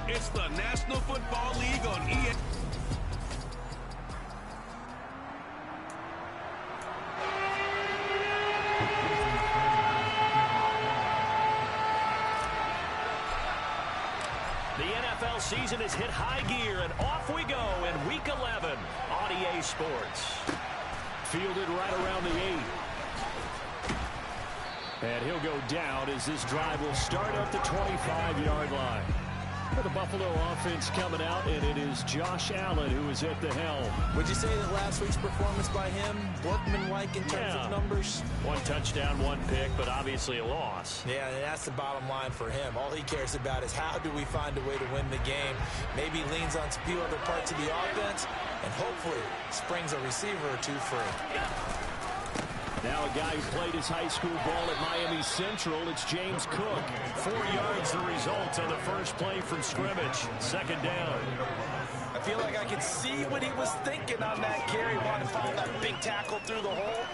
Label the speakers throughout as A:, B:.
A: It's the National Football League on EA.
B: The NFL season has hit high gear, and off we go in Week 11 on EA Sports. Fielded right around the 8. And he'll go down as this drive will start at the 25-yard line. For the Buffalo offense coming out, and it is Josh Allen who is at the helm.
C: Would you say that last week's performance by him, workmanlike in terms of numbers?
B: 1 touchdown, 1 pick, but obviously a loss.
C: Yeah, and that's the bottom line for him. All he cares about is how do we find a way to win the game. Maybe leans on a few other parts of the offense, and hopefully springs a receiver or two free.
B: Now a guy who played his high school ball at Miami Central, it's James Cook. 4 yards the result on the first play from scrimmage. Second down.
C: I feel like I could see what he was thinking on that carry. Wanted to follow that big tackle through the hole.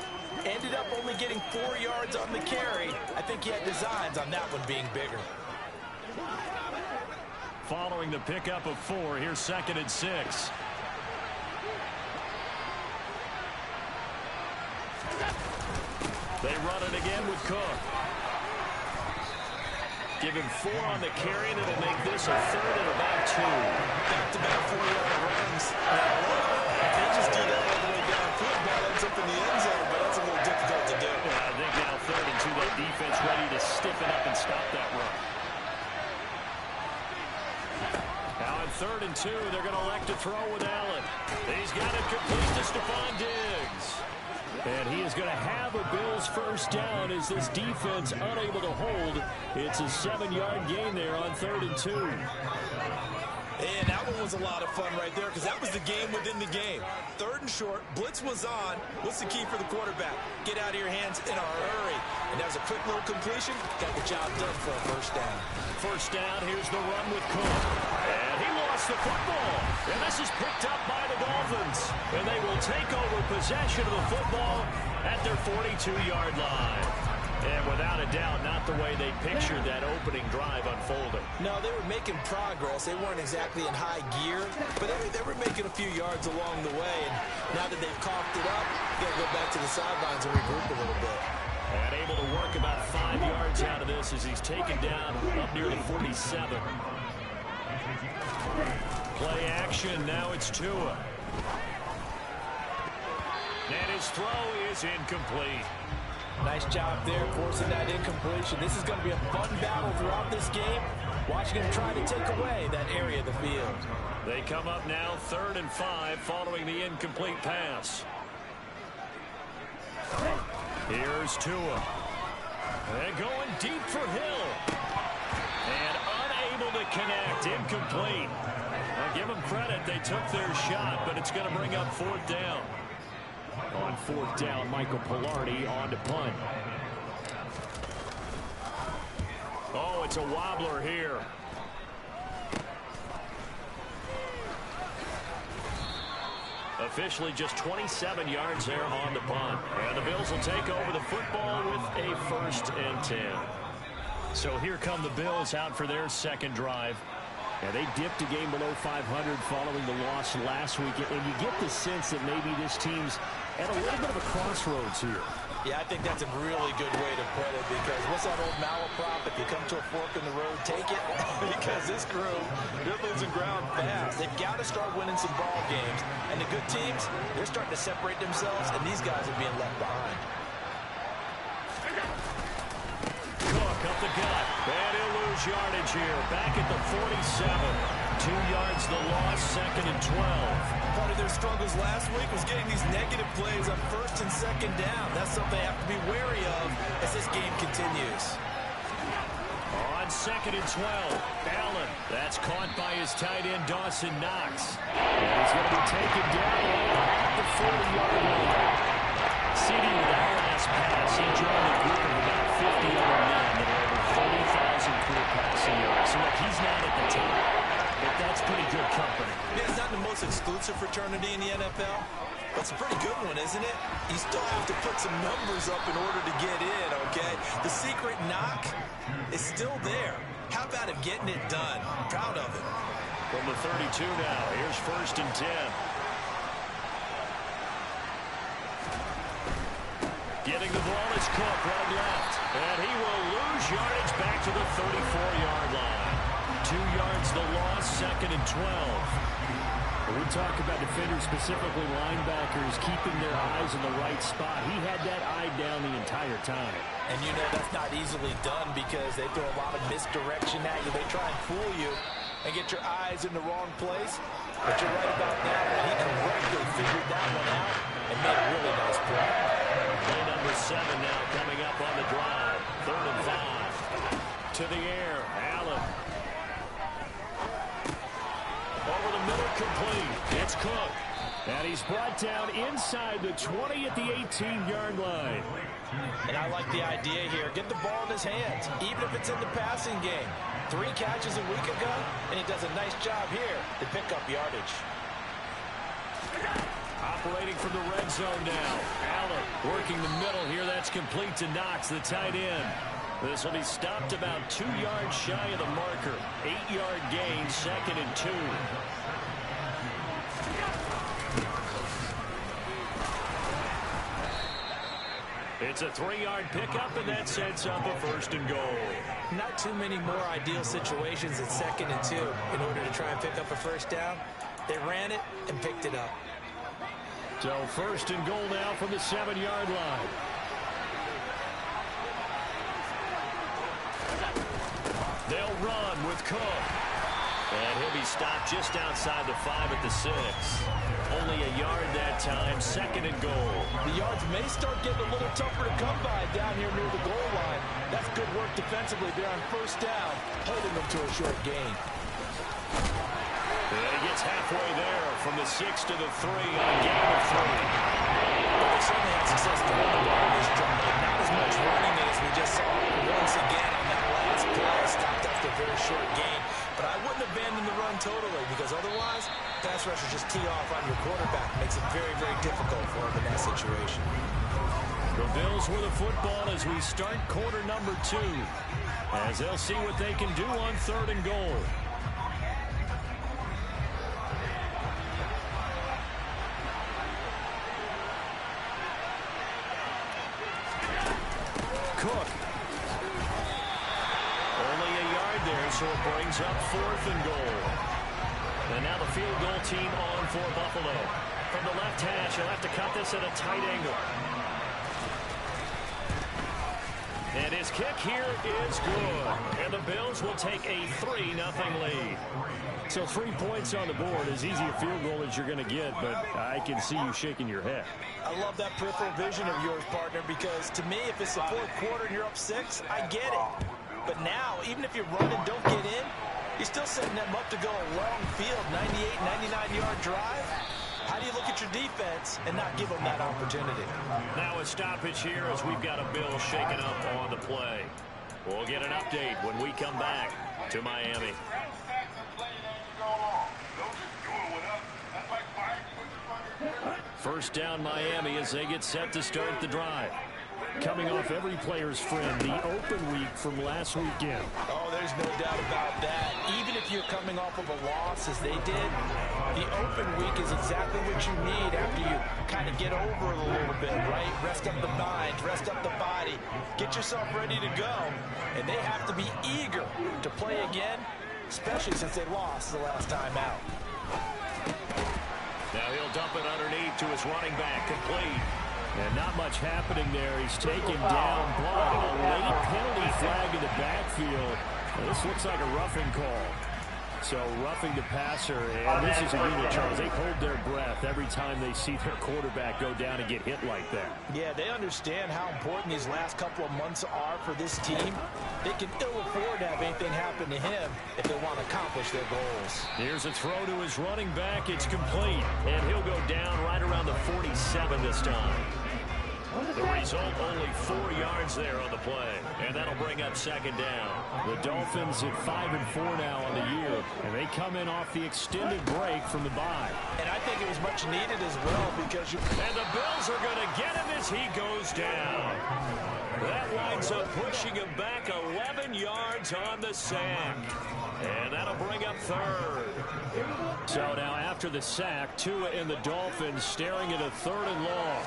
C: Ended up only getting 4 yards on the carry. I think he had designs on that one being bigger.
B: Following the pickup of 4, here's 2nd and 6. They run it again with Cook. Give him 4 on the carry, and it'll make this a 3rd and about 2.
C: Back-to-back 4-yard runs. They just do that all the way down. Football ends up in the end zone, but that's a little difficult to do.
B: I think now 3rd and 2, that defense ready to stiffen up and stop that run. Now on 3rd and 2, they're going to elect to throw with Allen. He's got it complete to Stephon Diggs. And he is going to have a Bills first down as this defense unable to hold. It's a 7-yard gain there on 3rd and 2.
C: And that one was a lot of fun right there because that was the game within the game. 3rd and short, blitz was on. What's the key for the quarterback? Get out of your hands in a hurry. And that was a quick little completion. Got the job done for a first down.
B: First down, here's the run with Cook. And he lost the football. And this is picked up by the Dolphins. And they will take over possession of the football at their 42-yard line. And without a doubt, not the way they pictured that opening drive unfolding.
C: No, they were making progress. They weren't exactly in high gear, but they were making a few yards along the way. And now that they've coughed it up, they'll go back to the sidelines and regroup a little bit.
B: And able to work about 5 yards out of this as he's taken down up near the 47. Play action, now it's Tua. And his throw is incomplete.
C: Nice job there forcing that incompletion. This is going to be a fun battle throughout this game. Watching him try to take away that area of the field.
B: They come up now 3rd and 5 following the incomplete pass. Here's Tua. And going deep for Hill. And unable to connect. Incomplete. I'll give them credit. They took their shot, but it's going to bring up 4th down. On 4th down, Michael Pilardi on to punt. Oh, it's a wobbler here. Officially just 27 yards there on the punt. And the Bills will take over the football with a 1st and 10. So here come the Bills out for their second drive. Yeah, they dipped a game below 500 following the loss last week. And you get the sense that maybe this team's at a little bit of a crossroads here.
C: Yeah, I think that's a really good way to put it because what's that old malaprop? If you come to a fork in the road, take it. Because this crew, they're losing ground fast. They've got to start winning some ball games. And the good teams, they're starting to separate themselves, and these guys are being left behind.
B: Cook up the gut. And he'll lose yardage here. Back at the 47. 2 yards the loss, 2nd and 12.
C: Part of their struggles last week was getting these negative plays on 1st and 2nd down. That's something they have to be wary of as this game continues.
B: On 2nd and 12, Allen. That's caught by his tight end, Dawson Knox. And he's going to be taken down at the 40-yard line. CD with that last pass, he joined a group of about 50 other men that are over 30,000 career passing yards. So look, he's not at the top. But that's pretty good company.
C: Yeah, it's not the most exclusive fraternity in the NFL. That's a pretty good one, isn't it? You still have to put some numbers up in order to get in, okay? The secret knock is still there. How about him getting it done? Proud of it.
B: From the 32 now, here's 1st and 10. Getting the ball is Cook right left. And he will lose yardage back to the 34-yard line. 2 yards the loss, 2nd and 12.
D: When we talk about defenders, specifically linebackers, keeping their eyes in the right spot. He had that eye down the entire time.
C: And you know that's not easily done because they throw a lot of misdirection at you. They try and fool you and get your eyes in the wrong place. But you're right about that one. He correctly figured that one out and made a really nice play.
B: Play number 7 now coming up on the drive. 3rd and 5. To the air, Allen. Over the middle, complete. It's Cook.
D: And he's brought down inside the 20 at the 18-yard line.
C: And I like the idea here. Get the ball in his hands, even if it's in the passing game. 3 catches a week ago, and he does a nice job here to pick up yardage.
B: Operating from the red zone now. Allen working the middle here. That's complete to Knox, the tight end. This will be stopped about 2 yards shy of the marker. 8-yard gain, 2nd and 2. It's a 3-yard pickup, and that sets up a 1st and goal.
C: Not too many more ideal situations at 2nd and 2 in order to try and pick up a 1st down. They ran it and picked it up.
B: So 1st and goal now from the 7-yard line. They'll run with Cook. And he'll be stopped just outside the 5 at the 6. Only a yard that time, 2nd and goal.
C: The yards may start getting a little tougher to come by down here near the goal line. That's good work defensively there on 1st down, holding them to a short gain.
B: And he gets halfway there from the 6 to the 3 on a gain of 3.
C: But they certainly had success throwing the ball in this drive. Not as much running as we just saw once again on that last play. Stopped after a very short gain. But I wouldn't abandon the run totally because otherwise, pass rushers just tee off on your quarterback. Makes it very, very difficult for him in that situation.
B: The Bills with the football as we start quarter number 2. As they'll see what they can do on 3rd and goal. Cook. Only a yard there, so it brings up 4th and goal. And now the field goal team on for Buffalo. From the left hash, he'll have to cut this at a tight angle. And his kick here is good. And the Bills will take a 3-0 lead.
D: So 3 points on the board, as easy a field goal as you're going to get, but I can see you shaking your head.
C: I love that peripheral vision of yours, partner, because to me, if it's the 4th quarter and you're up 6, I get it. But now, even if you run and don't get in, you're still setting them up to go a long field, 98, 99-yard drive. How do you look at your defense and not give them that opportunity?
B: Now a stoppage here as we've got a Bill shaken up on the play. We'll get an update when we come back to Miami. First down Miami as they get set to start the drive.
D: Coming off every player's friend, the open week from last weekend.
C: Oh, there's no doubt about that. Even if you're coming off of a loss as they did, the open week is exactly what you need after you kind of get over it a little bit, right? Rest up the mind, rest up the body, get yourself ready to go. And they have to be eager to play again, especially since they lost the last time out.
B: Now he'll dump it underneath to his running back, complete.
D: And not much happening there. He's taken down, blocking a late penalty flag in the backfield. Well, this looks like a roughing call. So roughing the passer, and this is a unit, Charles. They hold their breath every time they see their quarterback go down and get hit like that.
C: Yeah, they understand how important these last couple of months are for this team. They can ill afford to have anything happen to him if they want to accomplish their goals.
B: Here's a throw to his running back. It's complete, and he'll go down right around the 47 this time. The result, only 4 yards there on the play. And that'll bring up second down.
D: The Dolphins at 5-4 now on the year, and they come in off the extended break from the bye.
C: And I think it was much needed as well because
B: And the Bills are going to get him as he goes down. That winds up pushing him back 11 yards on the sack. And that'll bring up third.
D: So now after the sack, Tua and the Dolphins staring at a 3rd and long.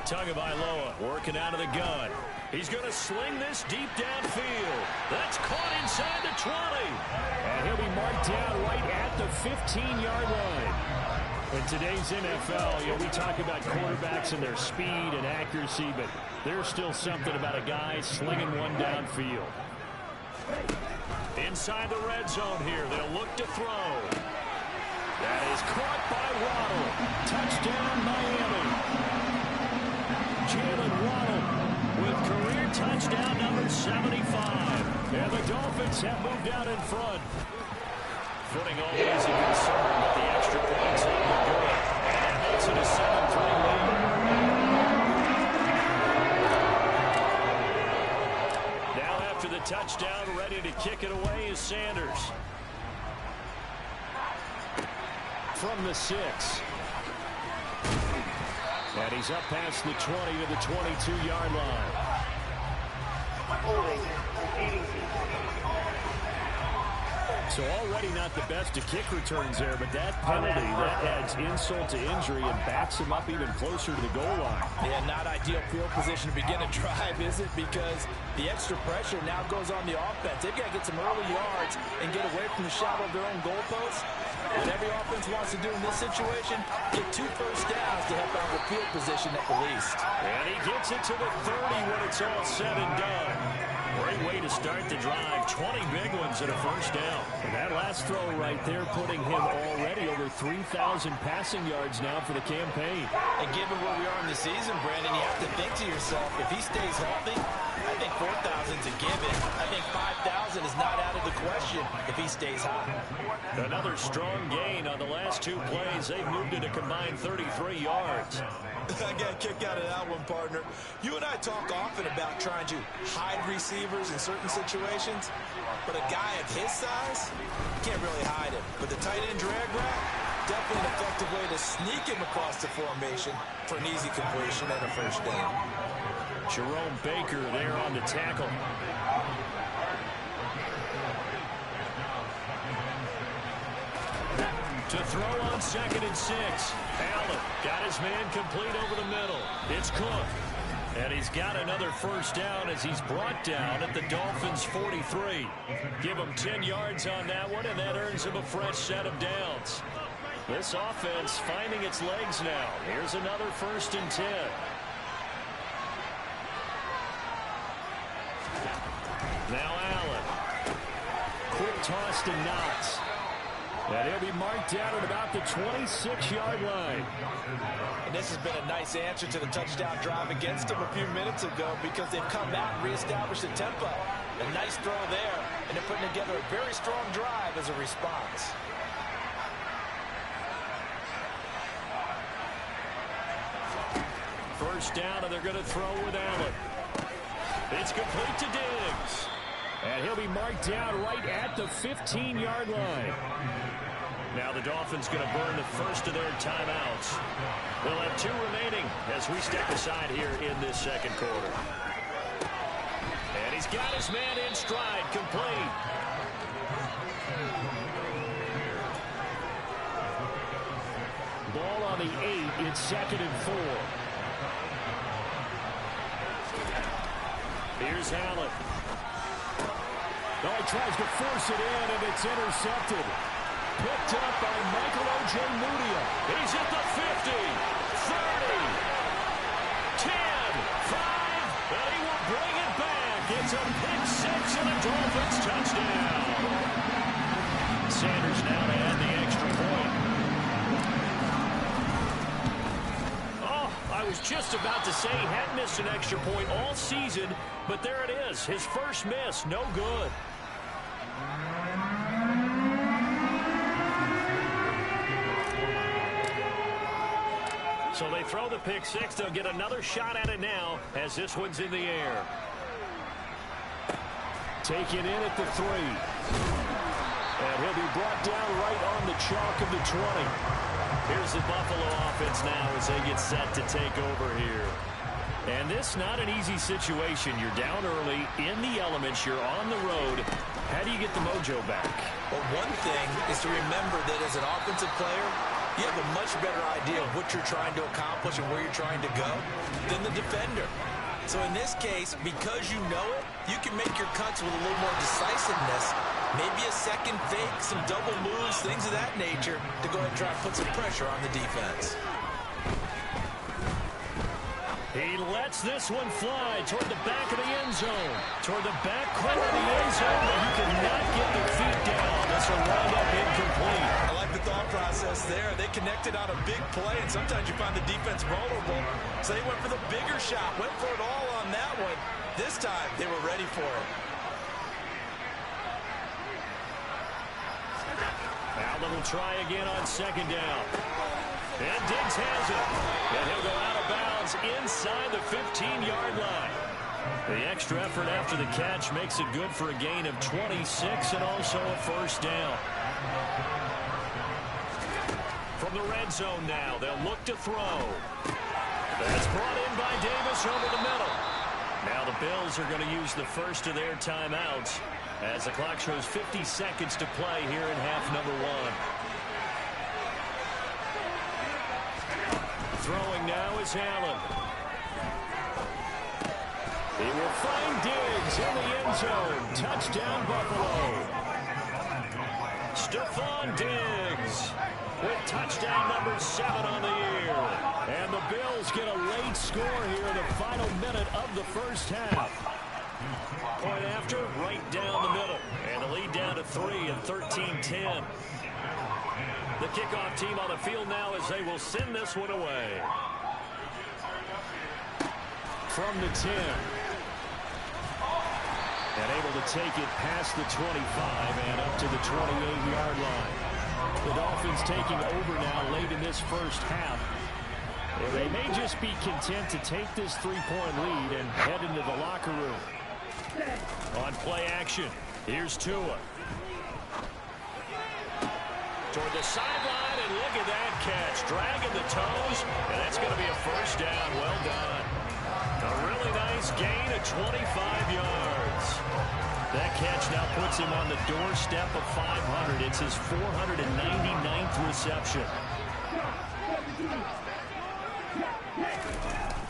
B: Tagovailoa working out of the gun. He's going to sling this deep downfield. That's caught inside the 20.
D: And he'll be marked down right at the 15-yard line. In today's NFL, we talk about quarterbacks and their speed and accuracy, but there's still something about a guy slinging one downfield.
B: Inside the red zone here, they'll look to throw. That is caught by Waddle. Touchdown, Miami. Jalen Waddle with career touchdown number 75. And the Dolphins have moved out in front. Footing always a concern, but the extra points have been good. And that makes it a 7-3 lead. Now after the touchdown, ready to kick it away is Sanders.
D: From the 6. And he's up past the 20 to the 22-yard line. So already not the best to kick returns there, but that penalty, that adds insult to injury and backs him up even closer to the goal line.
C: Yeah, not ideal field position to begin a drive, is it? Because the extra pressure now goes on the offense. They've got to get some early yards and get away from the shadow of their own goalposts. What every offense wants to do in this situation, get 2 first downs to help out the field position at the least.
B: And he gets it to the 30 when it's all said and done. Great way to start the drive. 20 big ones and a first down.
D: And that last throw right there putting him already over 3,000 passing yards now for the campaign.
C: And given where we are in the season, Brandon, you have to think to yourself, if he stays healthy, I think 4,000's a given. I think 5,000 is not out of the question if he stays hot.
B: Another strong gain on the last 2 plays. They've moved it a combined 33 yards.
C: I got a kick out of that one, partner. You and I talk often about trying to hide receivers in certain situations, but a guy of his size, you can't really hide him. But the tight end drag route, definitely an effective way to sneak him across the formation for an easy completion and a first down.
B: Jerome Baker there on the tackle. To throw on 2nd and 6. Allen got his man complete over the middle. It's Cook. And he's got another first down as he's brought down at the Dolphins' 43. Give him 10 yards on that one, and that earns him a fresh set of downs. This offense finding its legs now. Here's another 1st and 10. Now Allen. Quick toss to Knox. And he'll be marked down at about the 26-yard line.
C: And this has been a nice answer to the touchdown drive against them a few minutes ago because they've come out and reestablished the tempo. A nice throw there, and they're putting together a very strong drive as a response.
B: First down, and they're going to throw with Allen. It's complete to Diggs.
D: And he'll be marked down right at the 15-yard line.
B: Now the Dolphins going to burn the first of their timeouts. They'll have 2 remaining as we step aside here in this second quarter. And he's got his man in stride, complete.
D: Ball on the 8. It's 2nd and 4.
B: Here's Allen.
D: Oh, he tries to force it in, and it's intercepted. Picked up by Michael O.J. Mudia.
B: He's at the 50, 30, 10, 5, and he will bring it back. It's a pick 6 and a Dolphins touchdown. Sanders now to add the extra point. Oh, I was just about to say he hadn't missed an extra point all season, but there it is. His first miss, no good. So they throw the pick six. They'll get another shot at it now as this one's in the air.
D: Taken in at the 3. And he'll be brought down right on the chalk of the 20.
B: Here's the Buffalo offense now as they get set to take over here. And this not an easy situation. You're down early, in the elements, you're on the road. How do you get the mojo back?
C: Well, one thing is to remember that as an offensive player, you have a much better idea of what you're trying to accomplish and where you're trying to go than the defender. So in this case, because you know it, you can make your cuts with a little more decisiveness. Maybe a second fake, some double moves, things of that nature to go ahead and try and put some pressure on the defense.
B: He lets this one fly toward the back of the end zone. Toward the back corner of the end zone, but he could not get the feet down. This will wind up incomplete.
C: I like the thought process there. They connected on a big play, and sometimes you find the defense vulnerable. So they went for the bigger shot, went for it all on that one. This time, they were ready for it.
B: Allen will try again on second down. And Diggs has it. And he'll go out of bounds inside the 15-yard line. The extra effort after the catch makes it good for a gain of 26 and also a first down. From the red zone now, they'll look to throw. That's brought in by Davis over the middle. Now the Bills are going to use the first of their timeouts as the clock shows 50 seconds to play here in half number 1. Throwing now is Allen. He will find Diggs in the end zone. Touchdown, Buffalo. Stephon Diggs with touchdown number 7 on the year. And the Bills get a late score here in the final minute of the first half. Point after, right down the middle. And the lead down to 3 and 13-10. The kickoff team on the field now as they will send this one away.
D: From the 10. And able to take it past the 25 and up to the 28-yard line. The Dolphins taking over now late in this first half. And they may just be content to take this 3-point lead and head into the locker room.
B: On play action, here's Tua. Toward the sideline, and look at that catch. Dragging the toes, and that's going to be a first down. Well done. A really nice gain of 25 yards. That catch now puts him on the doorstep of 500. It's his 499th reception.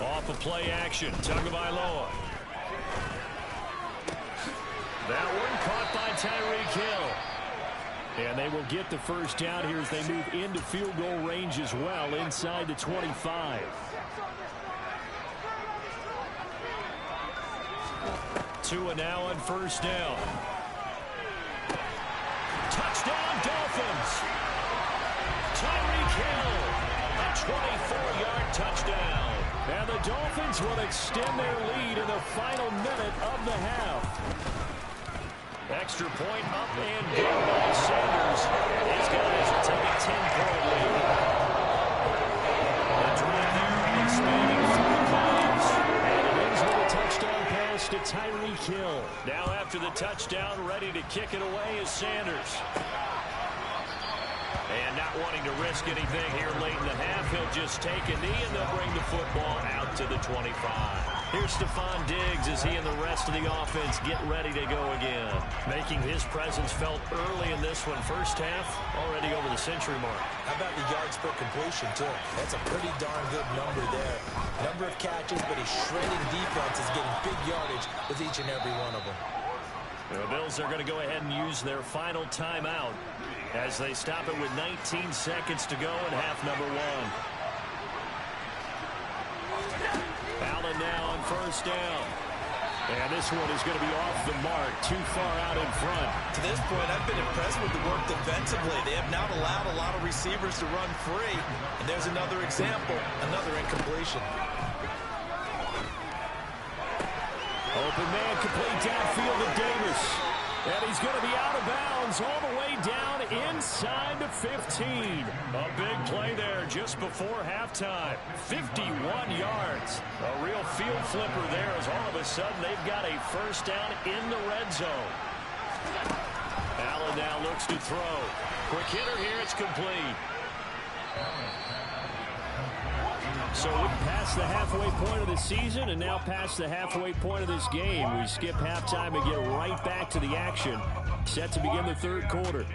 B: Off of play action, Tagovailoa. That one caught by Tyreek Hill. And they will get the first down here as they move into field goal range as well inside the 25. Tua now on first down. Touchdown Dolphins. Tyreek Hill. A 24-yard touchdown. And the Dolphins will extend their lead in the final minute of the half. Extra point up and good by Sanders. These guys will take a 10-point lead. The drive expanding 3 plays. And it ends with a touchdown pass to Tyreek Hill. Now after the touchdown, ready to kick it away is Sanders. And not wanting to risk anything here late in the half, he'll just take a knee and they'll bring the football out to the 25. Here's Stephon Diggs as he and the rest of the offense get ready to go again. Making his presence felt early in this one. First half, already over the century mark.
C: How about the yards per completion, too? That's a pretty darn good number there. Number of catches, but he's shredding defenses, getting big yardage with each and every one of them.
B: The Bills are going to go ahead and use their final timeout as they stop it with 19 seconds to go in half number 1. Allen now on first down. And this one is going to be off the mark, too far out in front.
C: To this point, I've been impressed with the work defensively. They have not allowed a lot of receivers to run free. And there's another example, another incompletion.
D: Open man complete downfield to Davis. And he's going to be out of bounds all the way
B: down inside the 15. A big play there just before halftime. 51 yards. A real field flipper there as all of a sudden they've got a first down in the red zone. Allen now looks to throw. Quick hitter here. It's complete. So we passed the halfway point of the season and now past the halfway point of this game. We skip halftime and get right back to the action. Set to begin the third quarter.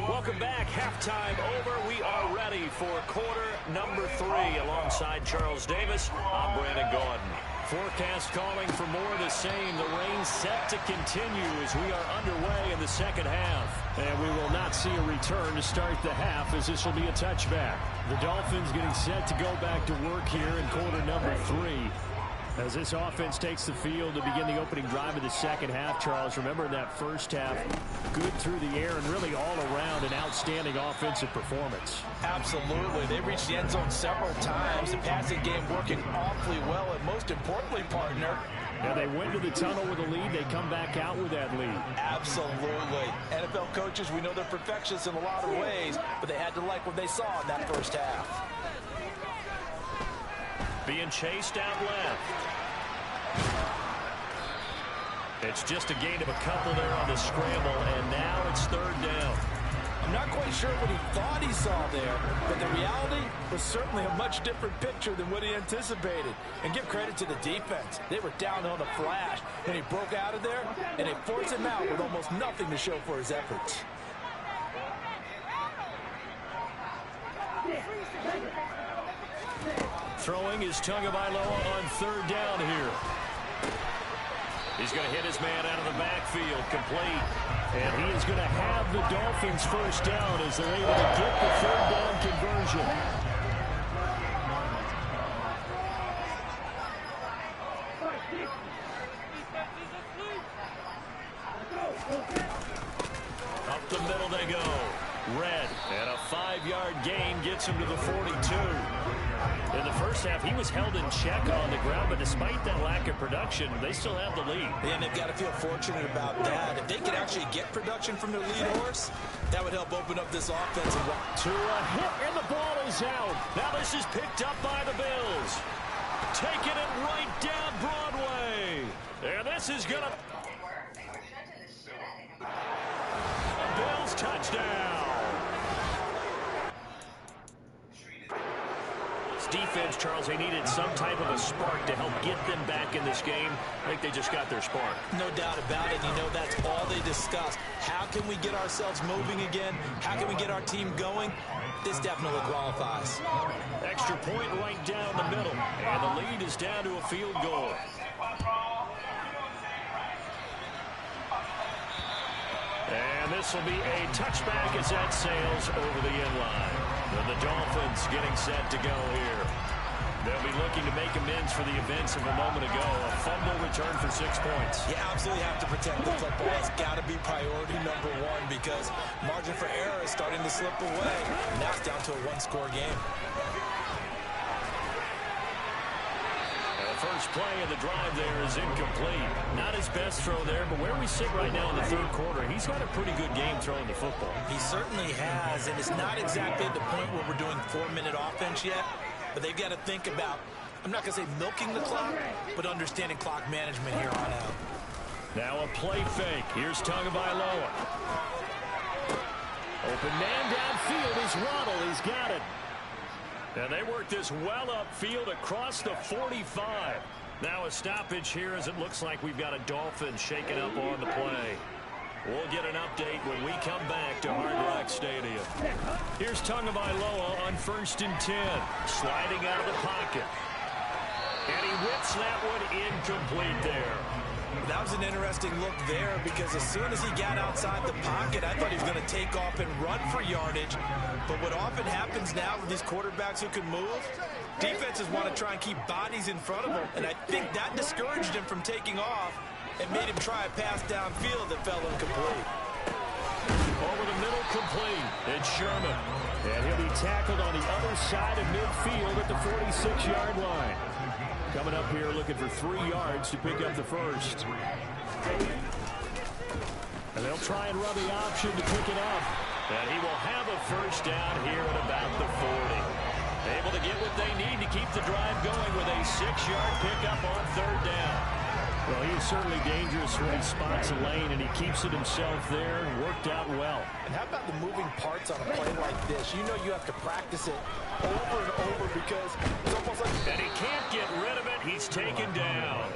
E: Welcome back. Halftime over. We are ready for quarter number 3. Alongside Charles Davis, I'm Brandon Gaudin.
B: Forecast calling for more of the same. The rain set to continue as we are underway in the second half. And we will not see a return to start the half as this will be a touchback. The Dolphins getting set to go back to work here in quarter number 3. As this offense takes the field to begin the opening drive of the second half, Charles, remember in that first half, good through the air and really all around an outstanding offensive performance.
C: Absolutely. They reached the end zone several times. The passing game working awfully well, and most importantly, partner,
B: yeah, they went to the tunnel with a lead. They come back out with that lead.
C: Absolutely. NFL coaches, we know they're perfectionists in a lot of ways, but they had to like what they saw in that first half.
E: Being chased out left. It's just a gain of a couple there on the scramble, and now it's third down.
C: I'm not quite sure what he thought he saw there, but the reality was certainly a much different picture than what he anticipated. And give credit to the defense. They were down on a flash, and he broke out of there, and they forced him out with almost nothing to show for his efforts.
B: Throwing is Tagovailoa on third down here.
E: He's going to hit his man out of the backfield, complete.
B: And he is going to have the Dolphins first down as they're able to get the third down conversion.
E: Up the middle they go. Red, and a 5-yard gain gets him to the 42.
B: In the first half, he was held in check on the ground, but despite that lack of production, they still have the lead.
C: And they've got to feel fortunate about that. If they could actually get production from their lead horse, that would help open up this offense.
B: To a hit, and the ball is out. Now this is picked up by the Bills. Taking it right down Broadway. And this is going to... Bills touchdown. Defense, Charles, they needed some type of a spark to help get them back in this game. I think they just got their spark.
C: No doubt about it. You know, that's all they discussed. How can we get ourselves moving again? How can we get our team going? This definitely qualifies.
B: Extra point right down the middle. And the lead is down to a field goal. And this will be a touchback as that sails over the end line. And the Dolphins getting set to go here. They'll be looking to make amends for the events of a moment ago. A fumble return for 6 points.
C: You absolutely have to protect the football. It's got to be priority number 1 because margin for error is starting to slip away. Now it's down to a 1-score game.
B: First play of the drive there is incomplete. Not his best throw there, but where we sit right now in the third quarter, he's got a pretty good game throwing the football.
C: He certainly has, and it's not exactly at the point where we're doing 4-minute offense yet, but they've got to think about, I'm not going to say milking the clock, but understanding clock management here on out.
B: Now a play fake. Here's Tagovailoa. Open man downfield is Waddle. He's got it. And they work this well upfield across the 45. Now a stoppage here as it looks like we've got a Dolphin shaking up on the play. We'll get an update when we come back to Hard Rock Stadium. Here's Tagovailoa on 1st and 10. Sliding out of the pocket. And he whips that one incomplete there.
C: That was an interesting look there because as soon as he got outside the pocket, I thought he was going to take off and run for yardage. But what often happens now with these quarterbacks who can move, defenses want to try and keep bodies in front of them. And I think that discouraged him from taking off and made him try a pass downfield that fell incomplete.
B: Over the middle, complete. It's Sherman. And he'll be tackled on the other side of midfield at the 46-yard line. Coming up here looking for 3 yards to pick up the first.
D: And they'll try and run the option to pick it up.
B: And he will have a first down here at about the 40. Able to get what they need to keep the drive going with a 6-yard pickup on third down.
D: Well, he is certainly dangerous when he spots a lane, and he keeps it himself there. Worked out well.
C: And how about the moving parts on a play like this? You know you have to practice it over and over because it's almost like...
B: And he can't get rid of it. He's taken down.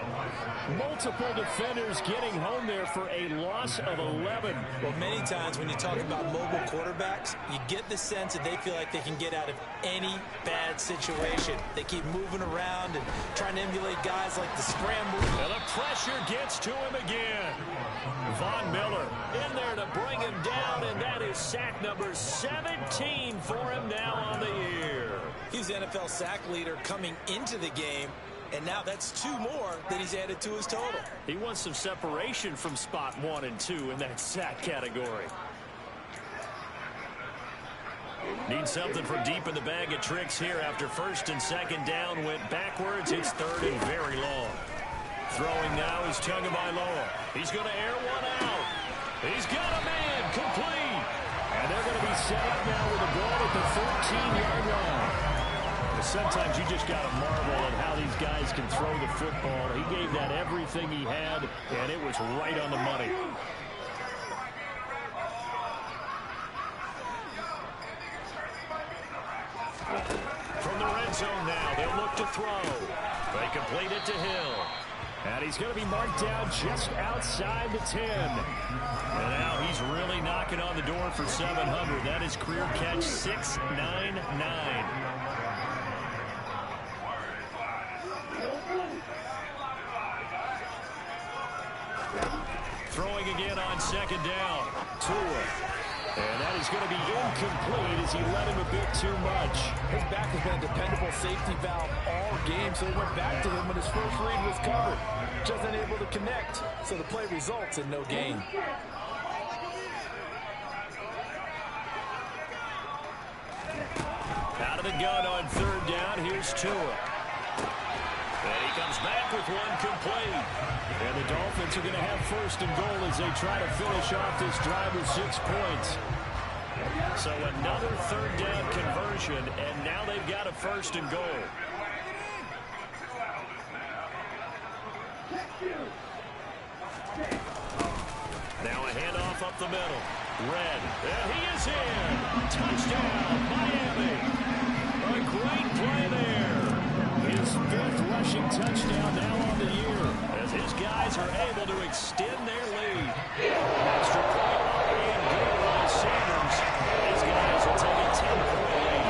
D: Multiple defenders getting home there for a loss of 11.
C: Well, many times when you talk about mobile quarterbacks, you get the sense that they feel like they can get out of any bad situation. They keep moving around and trying to emulate guys like the scramble.
B: And the pressure gets to him again.
D: Von Miller
B: in there to bring him down, and that is sack number 17 for him now on the year.
C: He's the NFL sack leader coming into the game, and now that's 2 more that he's added to his total.
B: He wants some separation from spot 1 and 2 in that sack category. Need something from deep in the bag of tricks here after first and second down went backwards. It's third and very long. Throwing now is Tagovailoa. He's going to air one out. He's got a man complete.
D: And they're going to be set up now with a ball at the 13-yard line. Sometimes you just got to marvel at how these guys can throw the football. He gave that everything he had, and it was right on the money.
B: From the red zone now, they'll look to throw. They complete it to Hill.
D: And he's going to be marked down just outside the 10.
B: And now he's really knocking on the door for 700. That is career catch 699. Throwing again on second down. Tua.
D: And that is going to be incomplete as he let him a bit too much.
C: His back has been a dependable safety valve all game, so he went back to him when his first read was covered. Just unable to connect, so the play results in no gain.
B: Out of the gun on third down, here's Tua. And he comes back with one complete.
D: And the Dolphins are going to have first and goal as they try to finish off this drive with 6 points.
B: So another third down conversion, and now they've got a first and goal. Now a handoff up the middle. Red, and he is in. Touchdown, Miami. A great play there.
D: His 5th rushing touchdown now on the year,
B: as his guys are able to extend their lead. Extra point and good by Sanders. These guys will take a 10-point lead.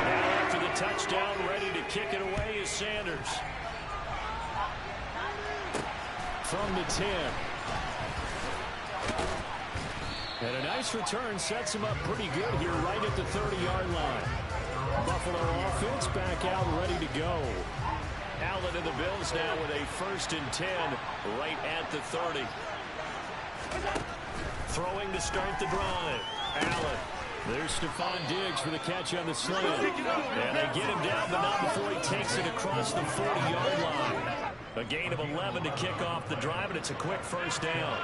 B: Now after the touchdown, ready to kick it away is Sanders.
D: From the 10. And a nice return sets him up pretty good here right at the 30-yard line. Buffalo offense back out ready to go.
B: Allen and the Bills now with a first and 10 right at the 30. Throwing to start the drive. Allen.
D: There's Stephon Diggs for the catch on the slant. And they get him down, but not before he takes it across the 40-yard line.
B: A gain of 11 to kick off the drive, and it's a quick first down.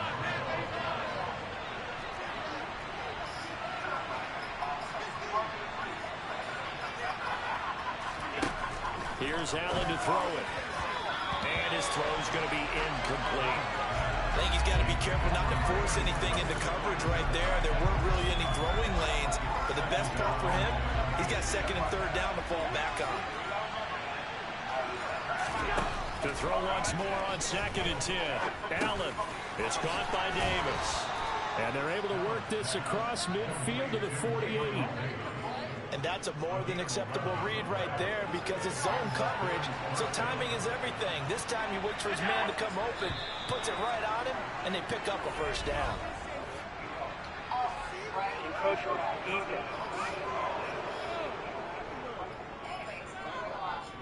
B: Here's Allen to throw it. And his throw's going to be incomplete.
C: I think he's got to be careful not to force anything into coverage right there. There weren't really any throwing lanes. But the best part for him, he's got second and third down to fall back on.
B: To throw once more on second and 10. Allen. It's caught by Davis.
D: And they're able to work this across midfield to the 48.
C: And that's a more than acceptable read right there because it's zone coverage. So timing is everything. This time he waits for his man to come open, puts it right on him, and they pick up a first down.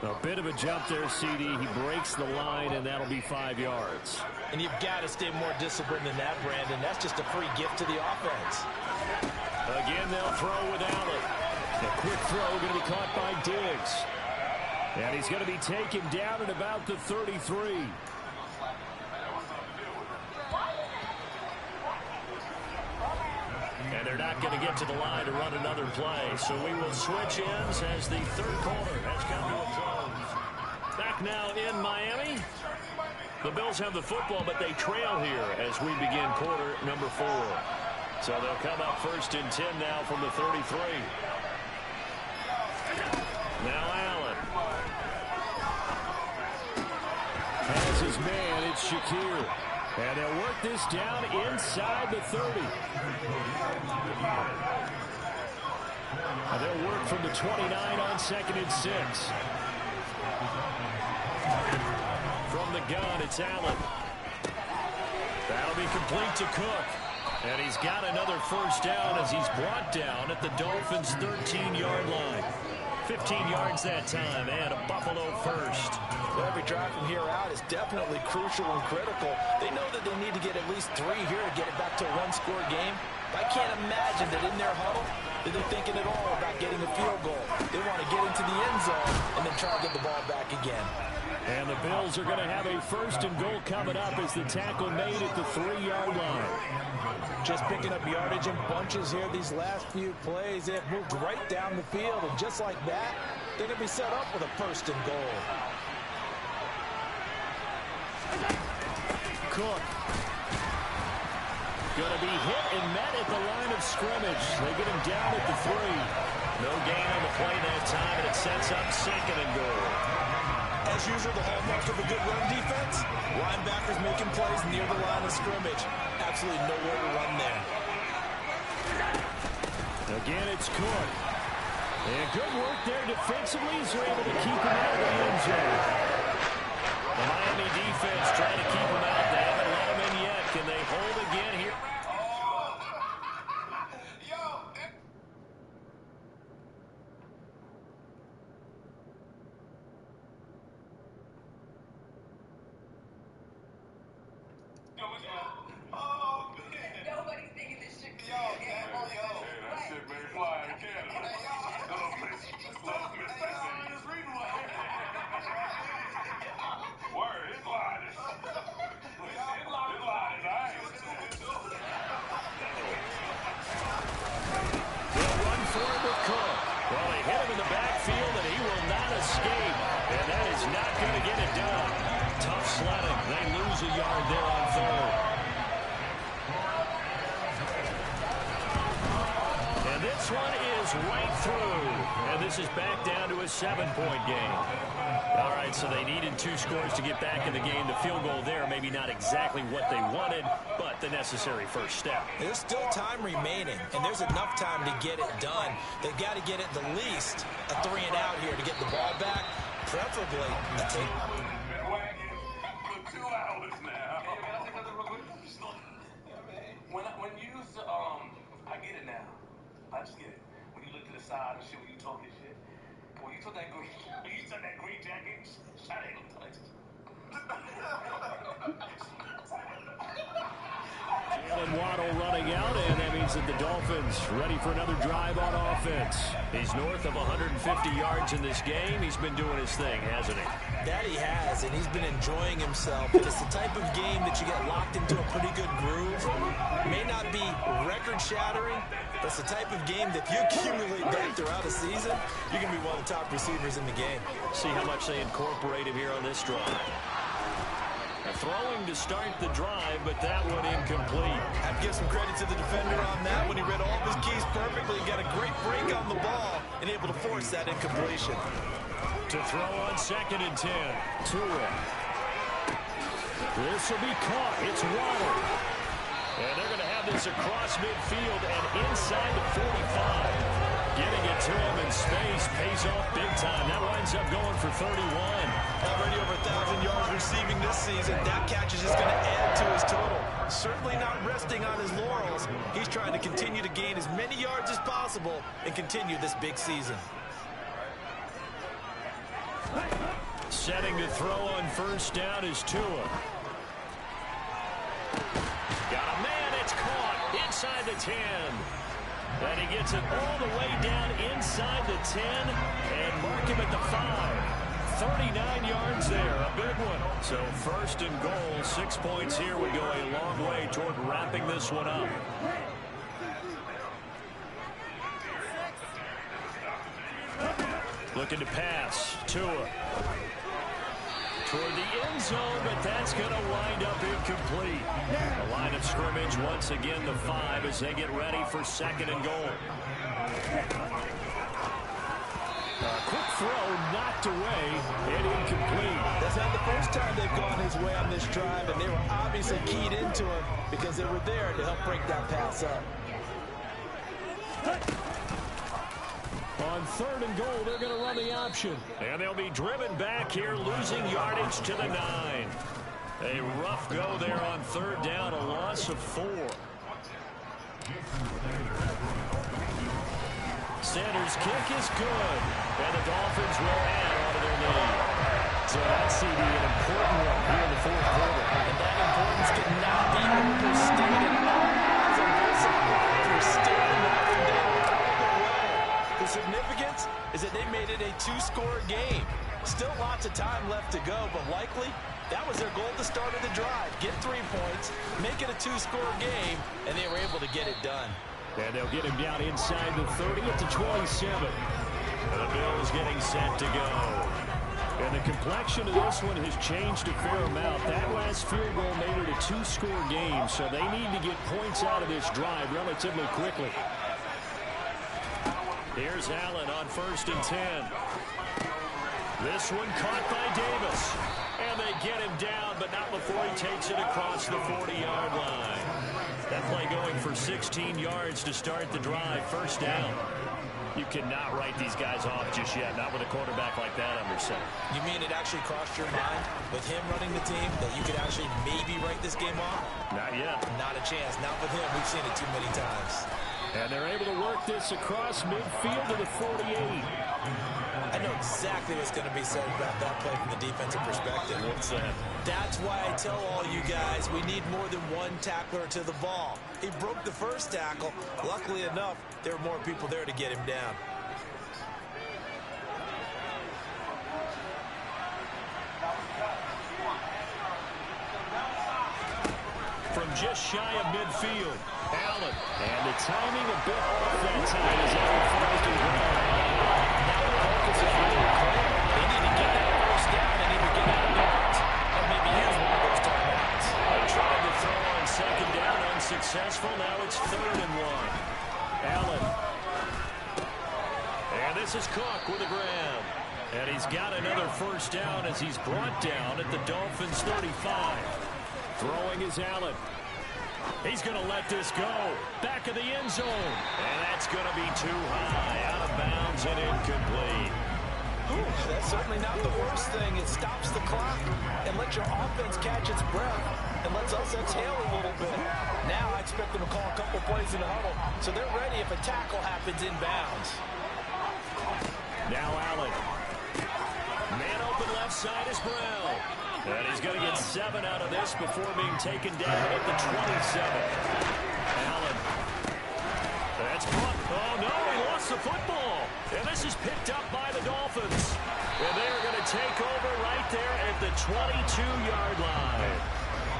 D: A bit of a jump there, CD. He breaks the line, and that'll be 5 yards.
C: And you've got to stay more disciplined than that, Brandon. That's just a free gift to the offense.
B: Again, they'll throw with Allen.
D: A quick throw going to be caught by Diggs. And he's going to be taken down at about the 33.
B: they're not going to get to the line to run another play. So we will switch ends as the third quarter has come to a close. Back now in Miami. The Bills have the football, but they trail here as we begin quarter number 4. So they'll come up first and 10 now from the 33. Now Allen.
D: Has his man, it's Shakir. And they'll work this down inside the 30. And they'll work from the 29 on 2nd and 6. From the gun, it's Allen. That'll be complete to Cook. And he's got another first down as he's brought down at the Dolphins' 13-yard line. 15 yards that time, and a Buffalo first.
C: Well, every drive from here out is definitely crucial and critical. They know that they need to get at least 3 here to get it back to a one-score game. But I can't imagine that in their huddle that they're thinking at all about getting a field goal. They want to get into the end zone and then try to get the ball back again.
D: And the Bills are going to have a first and goal coming up as the tackle made at the 3-yard line.
C: Just picking up yardage in bunches here these last few plays. They've moved right down the field, and just like that, they're going to be set up with a first and goal.
D: Cook. Going to be hit and met at the line of scrimmage. They get him down at the 3.
B: No gain on the play that time, and it sets up 2nd and goal.
C: As usual, the hallmark of a good run defense, linebackers making plays near the line of scrimmage. Absolutely nowhere to run there.
D: Again, it's Cook. And good work there defensively as they're able to keep him out of the end zone.
B: The Miami defense trying to keep him out. They haven't let him in yet. Can they hold again here? Is back down to a 7-point game. All right, so they needed 2 scores to get back in the game. The field goal there, maybe not exactly what they wanted, but the necessary first step.
C: There's still time remaining, and there's enough time to get it done. They've got to get at the least a 3 and out here to get the ball back, preferably a take.
F: When you, I get it now. I just get it. When you look to the side and shit, when you talking shit. When you took that green jacket, shot ain't gonna touch it.
D: Jalen Waddle running out, and that means that the Dolphins ready for another drive on offense.
B: He's north of 150 yards in this game. He's been doing his thing, hasn't he?
C: That he has, and he's been enjoying himself. It's the type of game that you get locked into a pretty good groove. May not be record-shattering, but it's the type of game that if you accumulate that throughout a season, you're going to be one of the top receivers in the game.
B: See how much they incorporate him here on this drive. Throwing to start the drive, but that one incomplete.
C: I have to give some credit to the defender on that when he read all of his keys perfectly, got a great break on the ball, and able to force that incompletion.
D: To throw on 2nd and 10. Tua. This will be caught. It's Waddle.
B: And they're going to have this across midfield and inside the 45. Getting it to him in space pays off big time. That winds up going for 31.
C: Already over 1,000 yards receiving this season. That catch is just going to add to his total. Certainly not resting on his laurels. He's trying to continue to gain as many yards as possible and continue this big season.
B: Setting to throw on first down is Tua. Got a man. It's caught inside the 10. And he gets it all the way down inside the 10 and mark him at the 5. 39 yards there, a big one. So first and goal, 6 points here would go a long way toward wrapping this one up. Looking to pass. Tua. Toward the end zone, but that's going to wind up incomplete. The line of scrimmage once again the 5 as they get ready for 2nd and goal. Quick throw knocked away and incomplete.
C: That's not the first time they've gone his way on this drive, and they were obviously keyed into him because they were there to help break that pass up.
B: On 3rd and goal, they're going to run the option. And they'll be driven back here, losing yardage to the 9. A rough go there on 3rd down, a loss of 4. Sanders' kick is good. And the Dolphins will add on to their lead. So that's CD, an important one here in the 4th quarter.
C: And that importance cannot be overstated. As on both sides, they're still knocking down all the way. The significance is that they made it a 2-score game. Still lots of time left to go, but likely that was their goal at the start of the drive. Get 3 points, make it a 2-score game, and they were able to get it done.
B: And they'll get him down inside the 30 at the 27. And the Bills getting set to go. And the complexion of this one has changed a fair amount. That last field goal made it a 2-score game, so they need to get points out of this drive relatively quickly. Here's Allen on 1st and 10. This one caught by Davis. And they get him down, but not before he takes it across the 40-yard line. That play going for 16 yards to start the drive. 1st down. You cannot write these guys off just yet, not with a quarterback like that under center.
C: You mean it actually crossed your mind with him running the team that you could actually maybe write this game off?
B: Not yet.
C: Not a chance. Not with him. We've seen it too many times.
B: And they're able to work this across midfield to the 48.
C: I know exactly what's going to be said about that play from the defensive perspective.
B: What's that?
C: That's why I tell all you guys we need more than one tackler to the ball. He broke the first tackle. Luckily enough, there were more people there to get him down.
B: From just shy of midfield, Allen. And the timing a bit off that time as Allen falls to the ground.
C: Now the focus is really clear. They need to get that first down and either get out of bounds or maybe use one of those timeouts.
B: They tried to throw on 2nd down, unsuccessful. Now it's 3rd and 1. Allen. And this is Cook with a grab. And he's got another 1st down as he's brought down at the Dolphins' 35. Throwing is Allen. He's going to let this go. Back of the end zone. And that's going to be too high. Out of bounds and incomplete.
C: Ooh, that's certainly not the worst thing. It stops the clock and lets your offense catch its breath and lets us exhale a little bit. Now I expect them to call a couple plays in the huddle so they're ready if a tackle happens in bounds.
B: Now Allen. Man open left side is Brown. And he's going to get 7 out of this before being taken down at the 27. Allen. That's caught. Oh, no, he lost the football. And this is picked up by the Dolphins. And they're going to take over right there at the 22-yard line.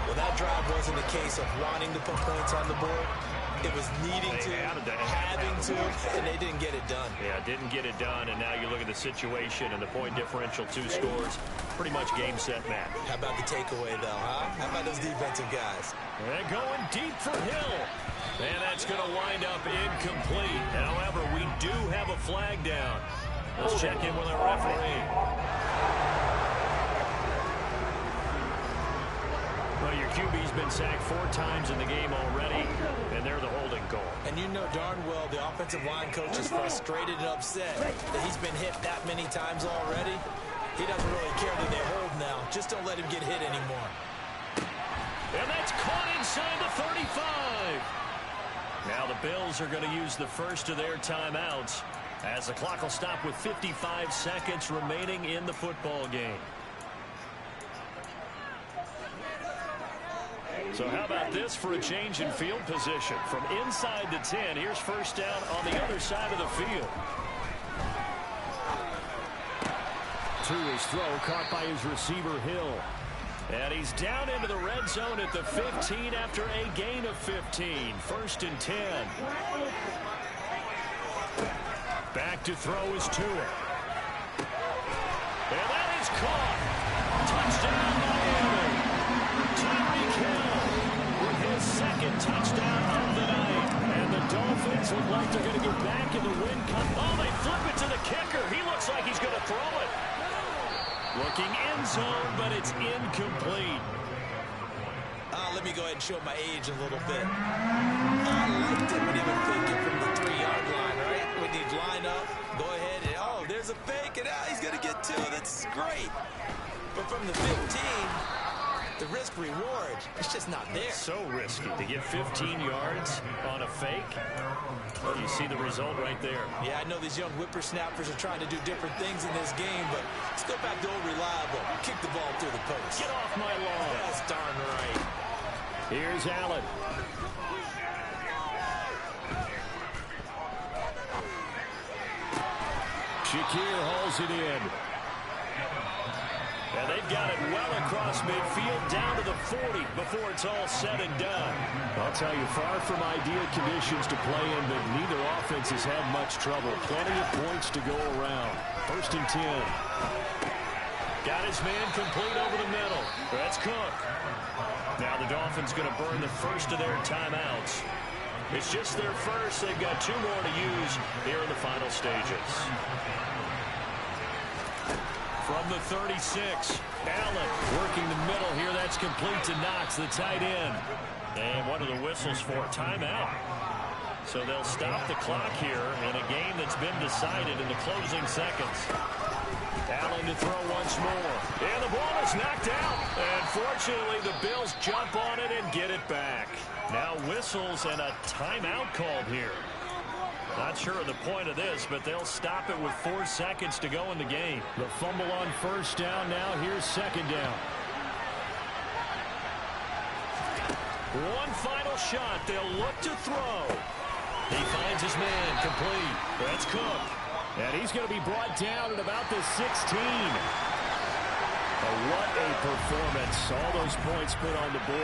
C: Well, that drive wasn't a case of wanting to put points on the board. It was needing to, having to, and they didn't get it done.
B: Yeah, didn't get it done, and now you look at the situation and the point differential, 2 scores, pretty much game, set, match.
C: How about the takeaway, though, huh? How about those defensive guys?
B: And going deep for Hill. And that's going to wind up incomplete. However, we do have a flag down. Let's check in with our referee. Well, your QB's been sacked 4 times in the game already, and they're the holding call.
C: And you know darn well the offensive line coach is frustrated and upset that he's been hit that many times already. He doesn't really care that they hold now. Just don't let him get hit anymore.
B: And that's caught inside the 35. Now the Bills are going to use the first of their timeouts as the clock will stop with 55 seconds remaining in the football game. So how about this for a change in field position? From inside the 10, here's 1st down on the other side of the field. To his throw, caught by his receiver, Hill. And he's down into the red zone at the 15 after a gain of 15. 1st and 10. Back to throw is Tua. second touchdown of the night. And the Dolphins look like they're going to get back in the win. Oh, they flip it to the kicker. He looks like he's going to throw it. Looking end zone, but it's incomplete.
C: Let me go ahead and show my age a little bit. I liked it when he would fake it from the 3-yard line, right? When he'd line up, go ahead and, oh, there's a fake, and he's going to get 2. That's great. But from the 15, the risk-reward, it's just not there.
B: So risky to get 15 yards on a fake. Well, you see the result right there.
C: Yeah, I know these young whippersnappers are trying to do different things in this game, but let's go back to old reliable. Kick the ball through the post.
B: Get off my lawn.
C: That's darn right.
B: Here's Allen. Shakir hauls it in. And they've got it well across midfield, down to the 40 before it's all said and done. I'll tell you, far from ideal conditions to play in, but neither offense has had much trouble. Plenty of points to go around. 1st and 10. Got his man complete over the middle. That's Cook. Now the Dolphins going to burn the first of their timeouts. It's just their first. They've got 2 more to use here in the final stages. From the 36, Allen working the middle here. That's complete to Knox, the tight end. And what are the whistles for? Timeout. So they'll stop the clock here in a game that's been decided in the closing seconds. Allen to throw once more. And the ball is knocked out. And fortunately, the Bills jump on it and get it back. Now whistles and a timeout called here. Not sure of the point of this, but they'll stop it with 4 seconds to go in the game. The fumble on 1st down. Now here's 2nd down. One final shot. They'll look to throw. He finds his man complete. That's Cook. And he's going to be brought down at about the 16. What a performance. All those points put on the board.